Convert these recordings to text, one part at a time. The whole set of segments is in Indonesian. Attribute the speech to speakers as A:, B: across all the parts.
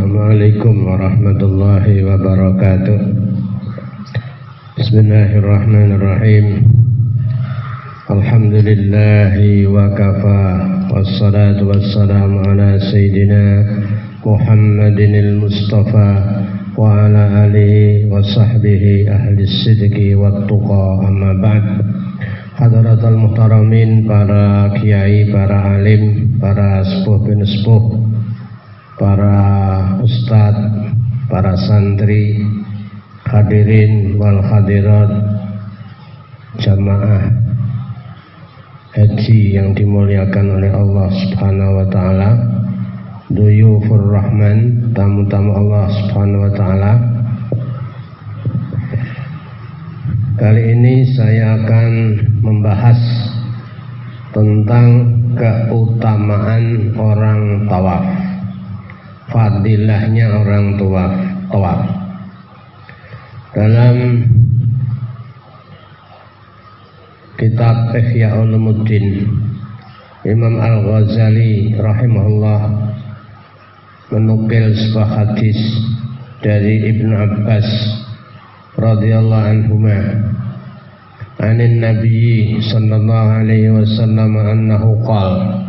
A: Assalamualaikum warahmatullahi wabarakatuh. Bismillahirrahmanirrahim. Alhamdulillahi wa kafa, wassalatu wassalamu ala sayyidina Muhammadinil Mustafa wa ala alihi wa sahbihi ahli sidqi wa tuqa, amma ba'd. Hadratul muhtaramin, para kiai, para alim, para sepuh bin sepuh, para ustadz, para santri, hadirin wal hadirat, jamaah haji yang dimuliakan oleh Allah Subhanahu wa taala, duyufur rahman, tamu-tamu Allah Subhanahu wa taala. Kali ini saya akan membahas tentang keutamaan orang tawaf, fadilahnya orang tawaf. Dalam kitab Ihya Ulumuddin, Imam Al-Ghazali rahimahullah menukil sebuah hadis dari Ibnu Abbas radhiyallahu anhuma, anin Nabi sallallahu alaihi wasallam annahu qala,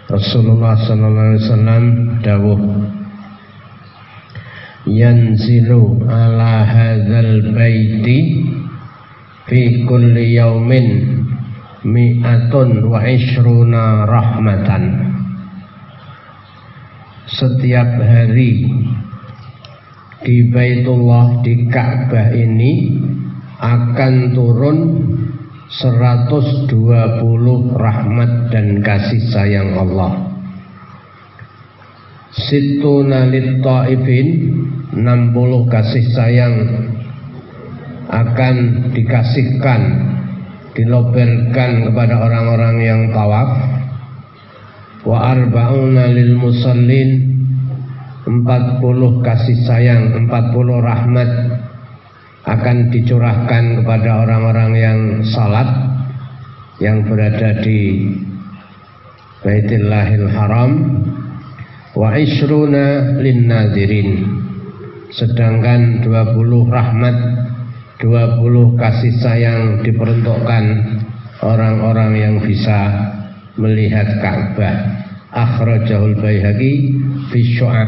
A: Rasulullah sallallahu alaihi wasallam dawuh, yanzilu ala hadzal baiti fi kulli yaumin mi'atun wa ishruna rahmatan. Setiap hari di Baitullah, di Ka'bah ini akan turun 120 rahmat dan kasih sayang Allah. Sittuna lit-ta'ifin, 60 kasih sayang akan dikasihkan, dilobelkan kepada orang-orang yang tawaf. Wa arba'una lil musallin, 40 kasih sayang, 40 rahmat akan dicurahkan kepada orang-orang yang salat, yang berada di Baitullahil Haram. Wa ishruna lin nazirin, sedangkan 20 rahmat, 20 kasih sayang diperuntukkan orang-orang yang bisa melihat Ka'bah. Akhrajahul Baihaqi fi Syu'ab.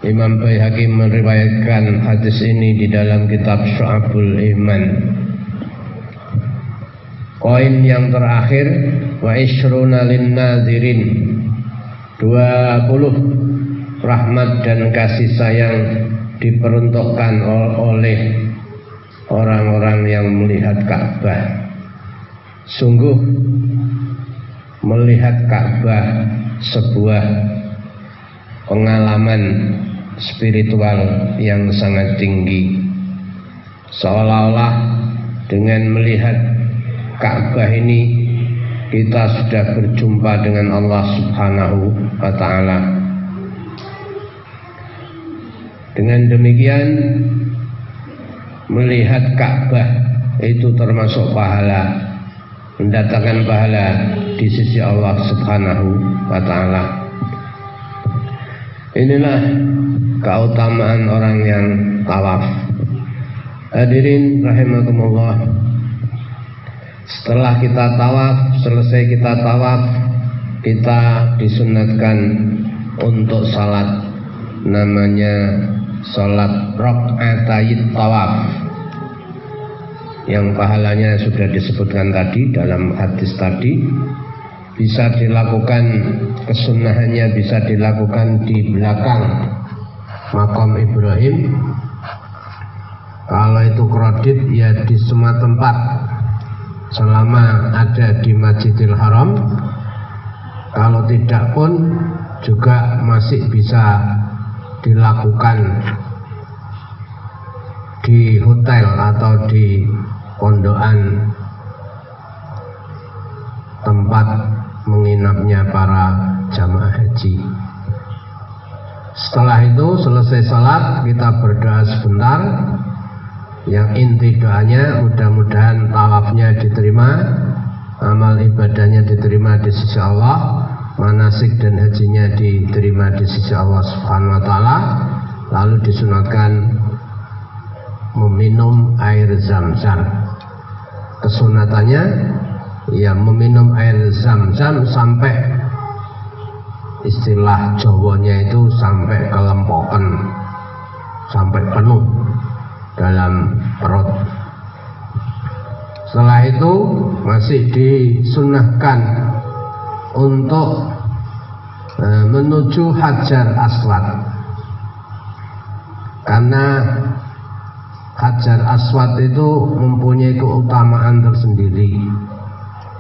A: Imam Baihaqi meriwayatkan hadis ini di dalam kitab Syu'abul Iman. Poin yang terakhir, wa ishruna lin nazirin, 20 rahmat dan kasih sayang diperuntukkan oleh orang-orang yang melihat Ka'bah. Sungguh melihat Ka'bah sebuah pengalaman spiritual yang sangat tinggi. Seolah-olah dengan melihat Ka'bah ini kita sudah berjumpa dengan Allah Subhanahu wa ta'ala. Dengan demikian, melihat Ka'bah itu termasuk pahala, mendatangkan pahala di sisi Allah Subhanahu wa ta'ala. Inilah keutamaan orang yang tawaf. Hadirin rahimakumullah, setelah kita tawaf, selesai kita tawaf, kita disunatkan untuk salat, namanya salat rakaatayit tawaf, yang pahalanya sudah disebutkan tadi dalam hadis tadi. Bisa dilakukan, kesunahannya bisa dilakukan di belakang makam Ibrahim. Kalau itu kredit, ya di semua tempat selama ada di Masjidil Haram. Kalau tidak pun juga masih bisa dilakukan di hotel atau di pondokan tempat menginapnya para jamaah haji. Setelah itu selesai salat, kita berdoa sebentar. Yang inti doanya mudah-mudahan tawafnya diterima, amal ibadahnya diterima di sisi Allah, manasik dan hajinya diterima di sisi Allah Subhanahu wa taala, lalu disunatkan meminum air zam-zam. Kesunatannya ya meminum air zam-zam sampai istilah Jawanya itu sampai kelempokan, sampai penuh dalam perut. Setelah itu masih disunahkan untuk menuju Hajar Aswad, karena Hajar Aswad itu mempunyai keutamaan tersendiri,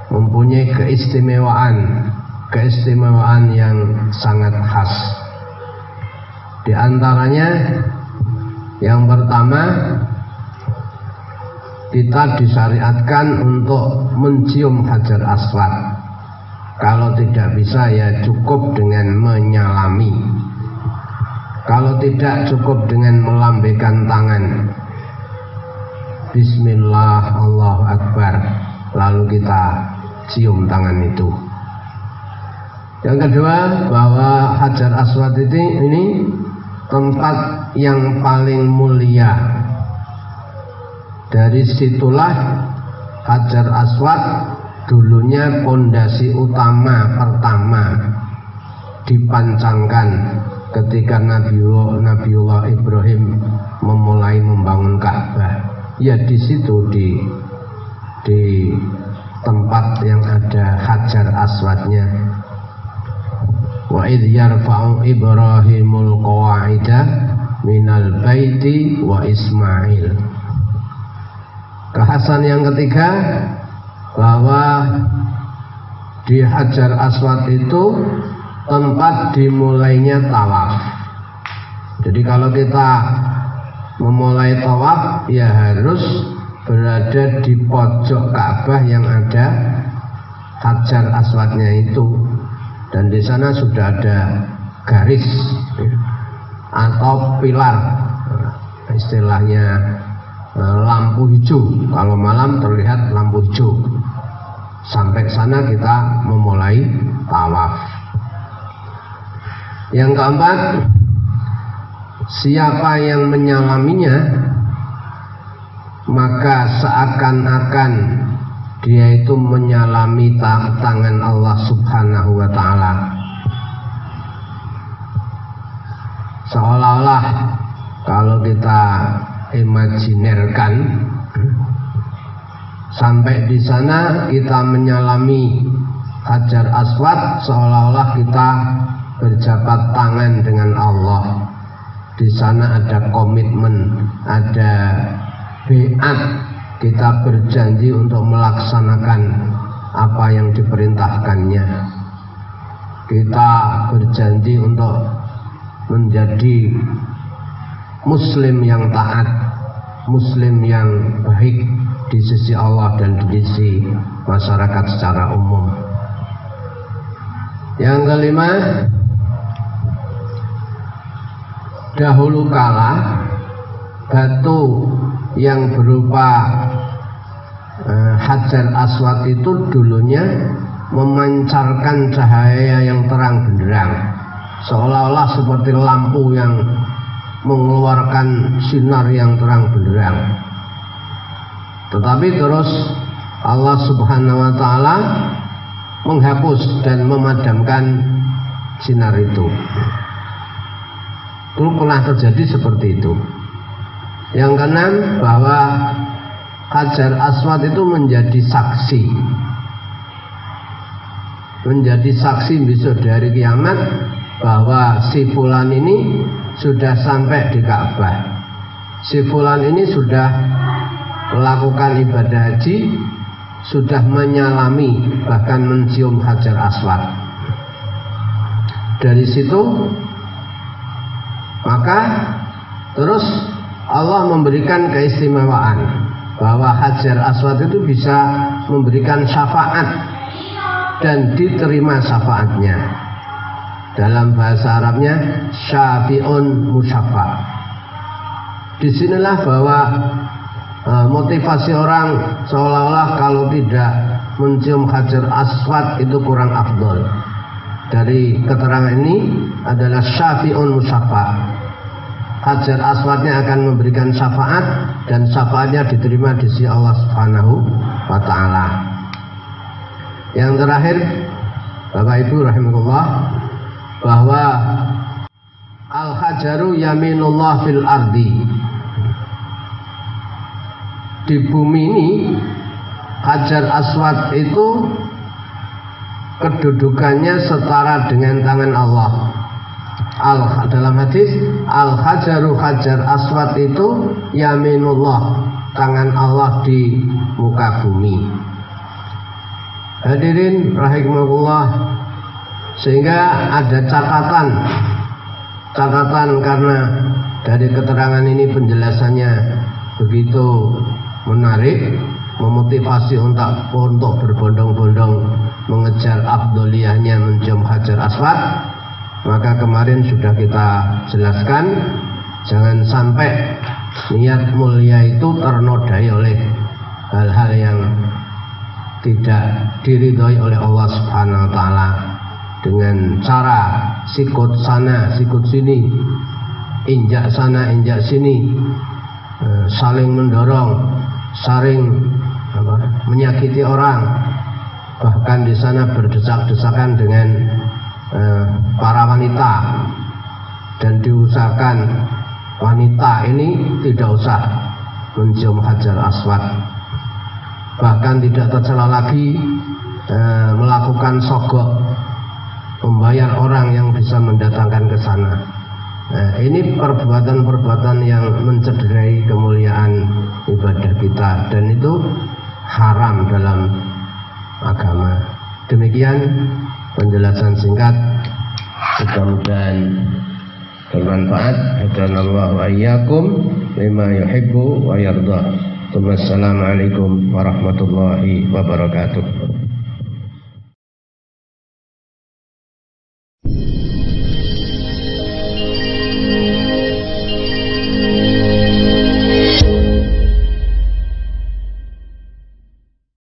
A: mempunyai keistimewaan yang sangat khas. Di antaranya yang pertama, kita disyariatkan untuk mencium Hajar Aswad. Kalau tidak bisa ya cukup dengan menyalami. Kalau tidak cukup dengan melambaikan tangan, Bismillah, Allahu Akbar, lalu kita cium tangan itu. Yang kedua, bahwa Hajar Aswad ini tempat yang paling mulia. Dari situlah Hajar Aswad dulunya pondasi utama pertama dipancangkan ketika Nabiullah Ibrahim memulai membangun Ka'bah. Ya di situ di tempat yang ada Hajar Aswadnya. Wa idh yarfa'u Ibrahimul qawa'ida minal baiti wa Ismail. Kekhasan yang ketiga, bahwa di Hajar Aswad itu tempat dimulainya tawaf. Jadi kalau kita memulai tawaf ya harus berada di pojok Ka'bah yang ada Hajar Aswadnya itu, dan di sana sudah ada garis atau pilar, istilahnya lampu hijau. Kalau malam terlihat lampu hijau. Sampai sana kita memulai tawaf. Yang keempat, siapa yang menyalaminya maka seakan-akan dia itu menyalami tangan Allah Subhanahu wa ta'ala. Seolah-olah kalau kita imajinerkan, sampai di sana kita menyalami Hajar Aswad seolah-olah kita berjabat tangan dengan Allah. Di sana ada komitmen, ada biat, kita berjanji untuk melaksanakan apa yang diperintahkannya. Kita berjanji untuk menjadi Muslim yang taat, Muslim yang baik di sisi Allah dan di sisi masyarakat secara umum. Yang kelima, dahulu kala batu yang berupa Hajar Aswad itu dulunya memancarkan cahaya yang terang benderang, seolah-olah seperti lampu yang mengeluarkan sinar yang terang benderang. Tetapi terus Allah Subhanahu wa ta'ala menghapus dan memadamkan sinar itu. Itu pernah terjadi seperti itu. Yang keenam, bahwa Hajar Aswad itu menjadi saksi, besok dari kiamat, bahwa si fulan ini sudah sampai di Ka'bah, si fulan ini sudah melakukan ibadah haji, sudah menyalami bahkan mencium Hajar Aswad. Dari situ maka terus Allah memberikan keistimewaan bahwa Hajar Aswad itu bisa memberikan syafaat dan diterima syafaatnya. Dalam bahasa Arabnya syafi'un musyafa'. Disinilah bahwa motivasi orang seolah-olah kalau tidak mencium Hajar Aswad itu kurang afdol. dari keterangan ini adalah syafi'un musyafa'. Hajar Aswadnya akan memberikan syafaat dan syafaatnya diterima di sisi Allah Subhanahu wa ta'ala. Yang terakhir, Bapak Ibu rahimahullah, bahwa al-hajaru yaminullah fil ardi. Di bumi ini Hajar Aswad itu kedudukannya setara dengan tangan Allah. Dalam hadis al-hajaru hajar aswad itu yaminullah, tangan Allah di muka bumi. Hadirin rahimahullah, sehingga ada catatan karena dari keterangan ini penjelasannya begitu menarik, memotivasi untuk berbondong-bondong mengejar afdoliyahnya mencium hajar aswad. Maka kemarin sudah kita jelaskan, jangan sampai niat mulia itu ternodai oleh hal-hal yang tidak diridhoi oleh Allah Subhanahu wa ta'ala dengan cara sikut sana sikut sini, injak sana injak sini, saling mendorong, saling menyakiti orang, bahkan di sana berdesak-desakan dengan para wanita, dan diusahakan wanita ini tidak usah mencium hajar aswad, bahkan tidak tercela lagi melakukan sogok, membayar orang yang bisa mendatangkan ke sana. Ini perbuatan-perbuatan yang mencederai kemuliaan ibadah kita, dan itu haram dalam agama. Demikian penjelasan singkat, mudah-mudahan bermanfaat. Hadanallahu ayyakum lima yuhibbu wa yarda. Wassalamualaikum warahmatullahi wabarakatuh.